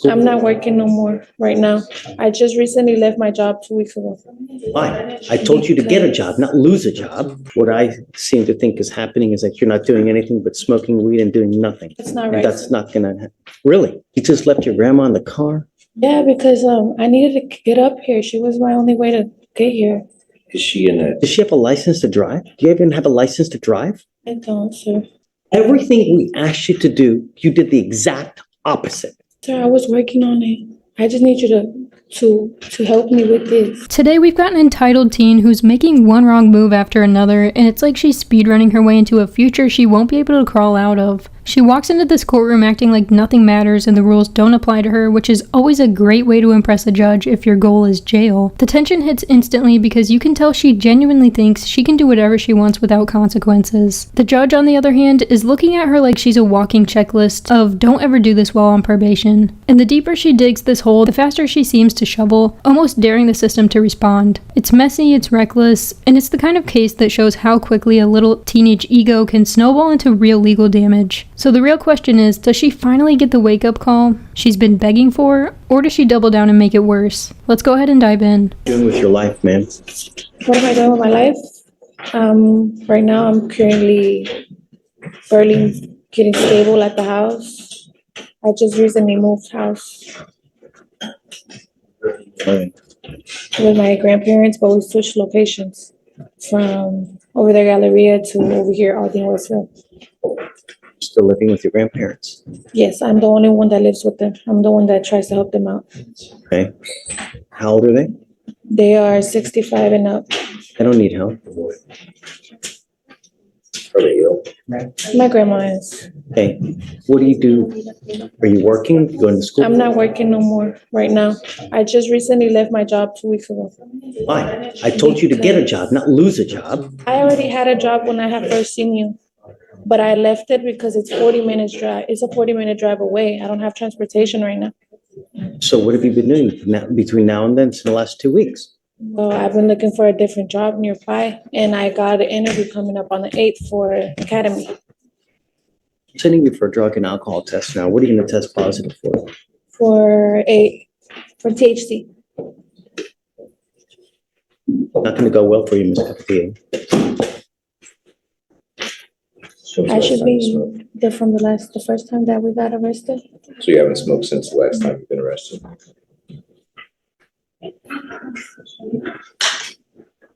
I'm not working no more right now. I just recently left my job 2 weeks ago. Why? I told you to get a job, not lose a job. What I seem to think is happening is that you're not doing anything but smoking weed and doing nothing. That's not And right. that's not gonna, really? You just left your grandma in the car? Yeah, because I needed to get up here. She was my only way to get here. Is she in a, Does she have a license to drive? Do you even have a license to drive? I don't, sir. Everything we asked you to do, you did the exact opposite. Sir, I was working on it. I just need you to help me with this. Today we've got an entitled teen who's making one wrong move after another, and it's like she's speedrunning her way into a future she won't be able to crawl out of. She walks into this courtroom acting like nothing matters and the rules don't apply to her, which is always a great way to impress a judge if your goal is jail. The tension hits instantly because you can tell she genuinely thinks she can do whatever she wants without consequences. The judge, on the other hand, is looking at her like she's a walking checklist of don't ever do this while on probation. And the deeper she digs this hole, the faster she seems to shovel, almost daring the system to respond. It's messy, it's reckless, and it's the kind of case that shows how quickly a little teenage ego can snowball into real legal damage. So the real question is, does she finally get the wake-up call she's been begging for, or does she double down and make it worse? Let's go ahead and dive in. What are you doing with your life, man? What am I doing with my life? Right now I'm currently barely getting stable at the house. I just recently moved house Alright. with my grandparents, but we switched locations from over there Galleria to over here Aldine Westfield. Still living with your grandparents, Yes, I'm the only one that lives with them. I'm the one that tries to help them out. okay? How old are they? They are 65 and up. They don't need help. are they ill? My grandma is. Hey, what do you do? Are you working? You going to school? I'm not working no more right now. I just recently left my job 2 weeks ago. Why? I told you to get a job, not lose a job. I already had a job when I had first seen you, but I left it because it's 40 minutes drive. It's a 40-minute drive away. I don't have transportation right now. So what have you been doing between now and then, in the last 2 weeks? Well, I've been looking for a different job nearby, and I got an interview coming up on the 8th for Academy. I'm sending you for a drug and alcohol test now. What are you going to test positive for? For THC. Not going to go well for you, Ms. Castillo. I should be there from the first time that we got arrested. So you haven't smoked since the last time you've been arrested?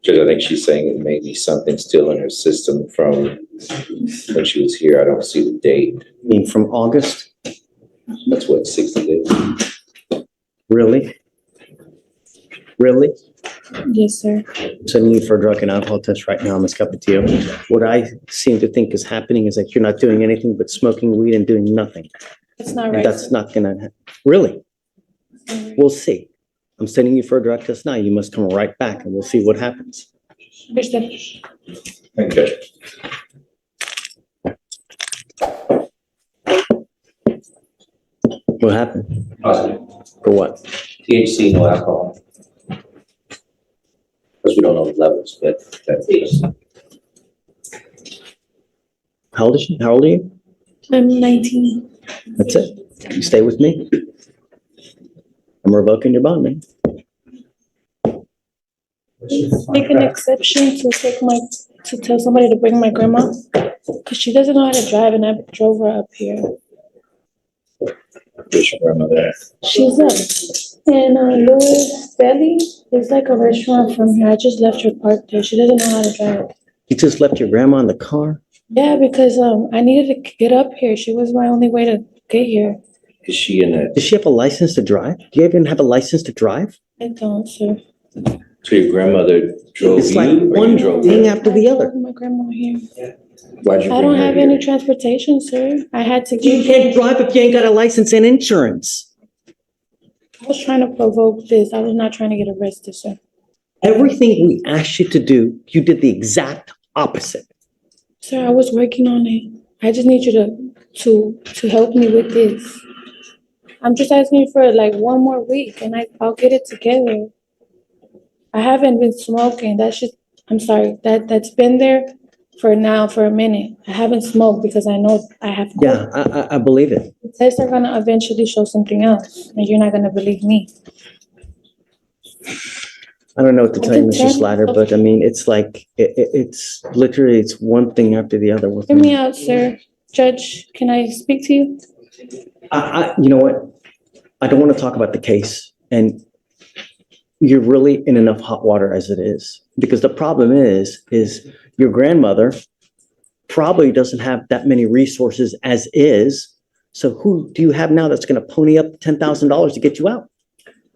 Because I think she's saying it may be something still in her system from when she was here. I don't see the date. I mean, from August? That's what, 60 days? Really? Really? Yes, sir. I'm sending you for a drug and alcohol test right now, Ms. Capetillo. What I seem to think is happening is that you're not doing anything but smoking weed and doing nothing. That's not And right. that's not gonna, really? We'll see. I'm sending you for a drug test now. You must come right back and we'll see what happens. Understood. Okay. What happened? Positive. For what? THC, no alcohol. Because we don't know the levels, but that's it. How old is she? How old are you? I'm 19. That's it. You stay with me. I'm revoking your bond, man. Make an exception to tell somebody to bring my grandma, because she doesn't know how to drive, and I drove her up here. Where's your grandmother at? She's up in Louis Valley. It's like a restaurant from here. I just left her parked there. She doesn't know how to drive. You just left your grandma in the car? Yeah, because I needed to get up here. She was my only way to get here. Is she in a, Does she have a license to drive? Do you even have a license to drive? I don't, sir. so your grandmother drove It's you? like or you one drove thing her? after the I other. drove my grandma here. Why'd you I bring don't her have here? any transportation, sir. I had to You can't drive if you ain't got a license and insurance. I was trying to provoke this. I was not trying to get arrested, sir. Everything we asked you to do, you did the exact opposite. Sir, I was working on it. I just need you to help me with this. I'm just asking you for like one more week and I'll get it together. I haven't been smoking. That's just, I'm sorry, that's been there for now, for a minute. I haven't smoked because I know I have court. Yeah, I believe it. The tests are gonna eventually show something else, and you're not gonna believe me. I don't know what to tell you, can Mr. tell- Slider, but I mean, it's like, it's literally, it's one thing after the other with Hear me me. out, sir. Judge, can I speak to you? You know what? I don't want to talk about the case, and you're really in enough hot water as it is. Because the problem is your grandmother probably doesn't have that many resources as is. So who do you have now that's going to pony up $10,000 to get you out?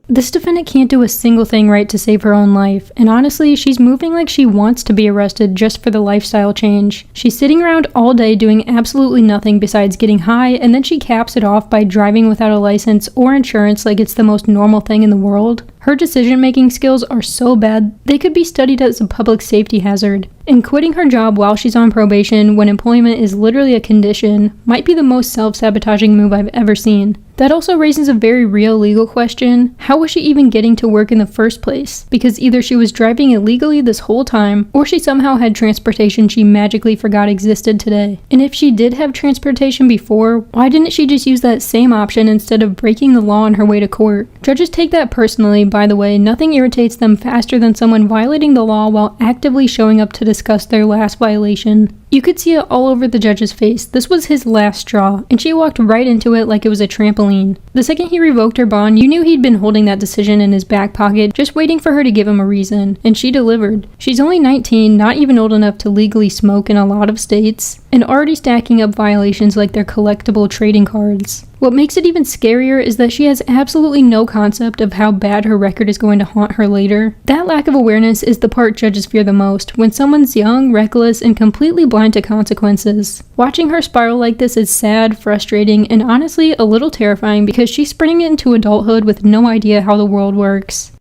This defendant can't do a single thing right to save her own life, and honestly, she's moving like she wants to be arrested just for the lifestyle change. She's sitting around all day doing absolutely nothing besides getting high, and then she caps it off by driving without a license or insurance like it's the most normal thing in the world. Her decision-making skills are so bad, they could be studied as a public safety hazard. And quitting her job while she's on probation when employment is literally a condition might be the most self-sabotaging move I've ever seen. That also raises a very real legal question. How was she even getting to work in the first place? Because either she was driving illegally this whole time, or she somehow had transportation she magically forgot existed today. And if she did have transportation before, why didn't she just use that same option instead of breaking the law on her way to court? Judges take that personally, by the way. Nothing irritates them faster than someone violating the law while actively showing up to discuss their last violation. You could see it all over the judge's face. This was his last straw, and she walked right into it like it was a trampoline. The second he revoked her bond, you knew he'd been holding that decision in his back pocket, just waiting for her to give him a reason, and she delivered. She's only 19, not even old enough to legally smoke in a lot of states, and already stacking up violations like they're collectible trading cards. What makes it even scarier is that she has absolutely no concept of how bad her record is going to haunt her later. That lack of awareness is the part judges fear the most, when someone's young, reckless, and completely blind to consequences. Watching her spiral like this is sad, frustrating, and honestly a little terrifying because she's springing into adulthood with no idea how the world works.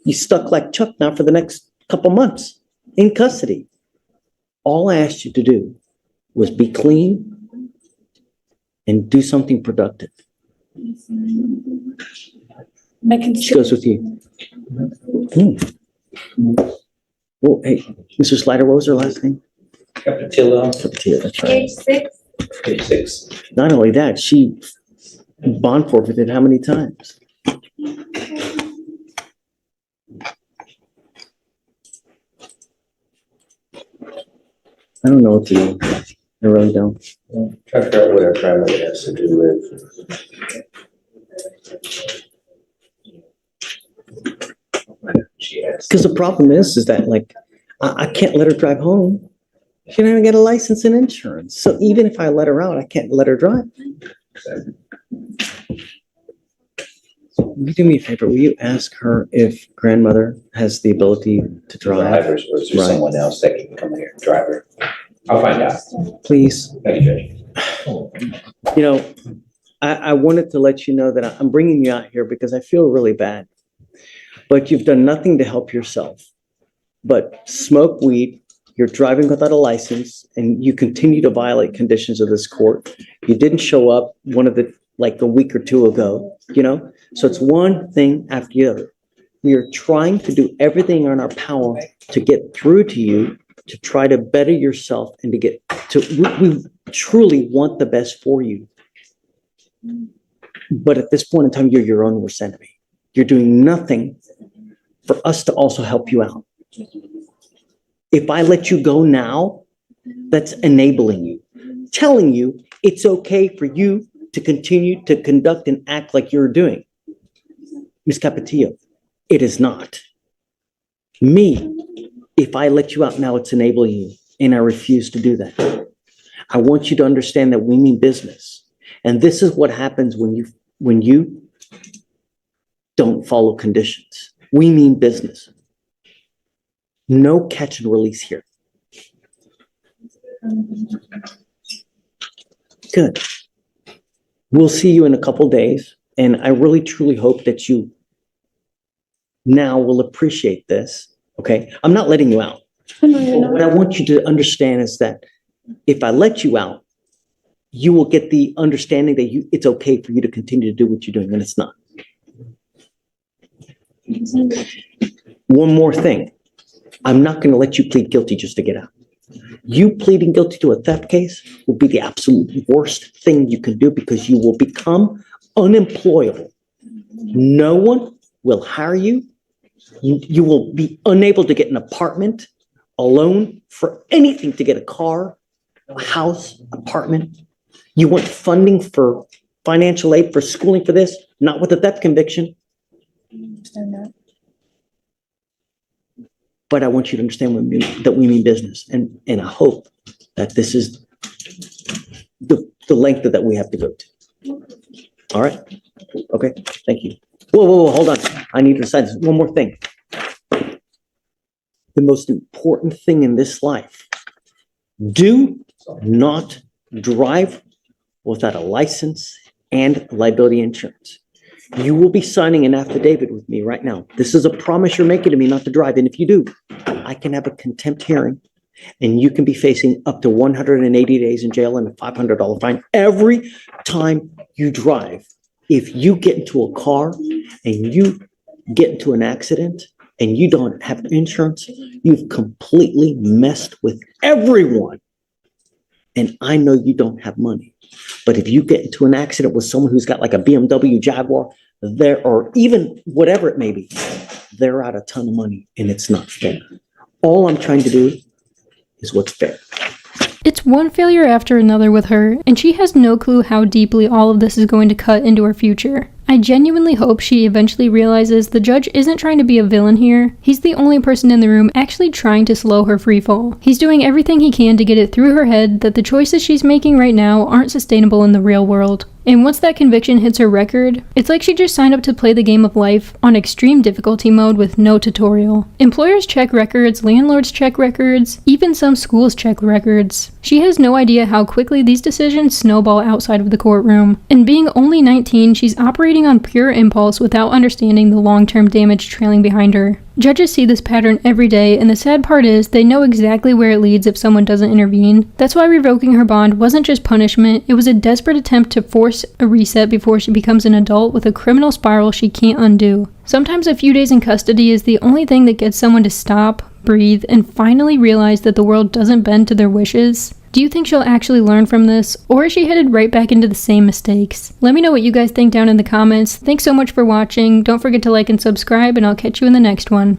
You stuck like Chuck now for the next couple months in custody. All I asked you to do was be clean and do something productive. I can She goes with you. Oh, hey, Mr. Slider, what was her last name? Capatillo, Capatillo, that's right. Page 6. page 6. Not only that, she bond forfeited how many times? I don't know what to do. I really don't. Try to figure out what our grandmother has to do with. She has. Because the problem is that like, I can't let her drive home. She didn't even get a license and insurance. So even if I let her out, I can't let her drive. Will you do me a favor? Will you ask her if grandmother has the ability to drive? Drivers, or is there Right. someone else that can come here and drive her? I'll find out. Please. Thank you, Judge. You know, I wanted to let you know that I'm bringing you out here because I feel really bad. But you've done nothing to help yourself. But smoke weed, you're driving without a license, and you continue to violate conditions of this court. You didn't show up like a week or two ago, you know? So it's one thing after the other. We are trying to do everything in our power to get through to you, to try to better yourself and to get to, we truly want the best for you. But at this point in time, you're your own worst enemy. You're doing nothing for us to also help you out. If I let you go now, that's enabling you, telling you it's okay for you to continue to conduct and act like you're doing. Ms. Capatillo, it is not. Me, if I let you out now, it's enabling you, and I refuse to do that. I want you to understand that we mean business. And this is what happens when you don't follow conditions. We mean business. No catch and release here. Good. We'll see you in a couple days, and I really truly hope that you now will appreciate this, okay? I'm not letting you out. But what I want you to understand is that if I let you out, you will get the understanding that it's okay for you to continue to do what you're doing, and it's not. One more thing. I'm not going to let you plead guilty just to get out. You pleading guilty to a theft case will be the absolute worst thing you can do because you will become unemployable. No one will hire you. You will be unable to get an apartment, a loan for anything, to get a car, a house, apartment. You want funding for financial aid for schooling for this, not with a theft conviction. Understand that. But I want you to understand that we mean business. And I hope that this is the length that we have to go to. All right? Okay, thank you. Whoa, hold on. I need to decide this. One more thing. The most important thing in this life, do not drive without a license and liability insurance. You will be signing an affidavit with me right now. This is a promise you're making to me not to drive. And if you do, I can have a contempt hearing and you can be facing up to 180 days in jail and a $500 fine every time you drive. If you get into a car and you get into an accident and you don't have insurance, you've completely messed with everyone. And I know you don't have money. But if you get into an accident with someone who's got like a BMW Jaguar, or even whatever it may be, they're out a ton of money and it's not fair. All I'm trying to do is what's fair. It's one failure after another with her, and she has no clue how deeply all of this is going to cut into her future. I genuinely hope she eventually realizes the judge isn't trying to be a villain here. He's the only person in the room actually trying to slow her freefall. He's doing everything he can to get it through her head that the choices she's making right now aren't sustainable in the real world. And once that conviction hits her record, it's like she just signed up to play the game of life on extreme difficulty mode with no tutorial. Employers check records, landlords check records, even some schools check records. She has no idea how quickly these decisions snowball outside of the courtroom. And being only 19, she's operating on pure impulse without understanding the long-term damage trailing behind her. Judges see this pattern every day, and the sad part is they know exactly where it leads if someone doesn't intervene. That's why revoking her bond wasn't just punishment, it was a desperate attempt to force a reset before she becomes an adult with a criminal spiral she can't undo. Sometimes a few days in custody is the only thing that gets someone to stop, breathe, and finally realize that the world doesn't bend to their wishes. Do you think she'll actually learn from this, or is she headed right back into the same mistakes? Let me know what you guys think down in the comments. Thanks so much for watching. Don't forget to like and subscribe, and I'll catch you in the next one.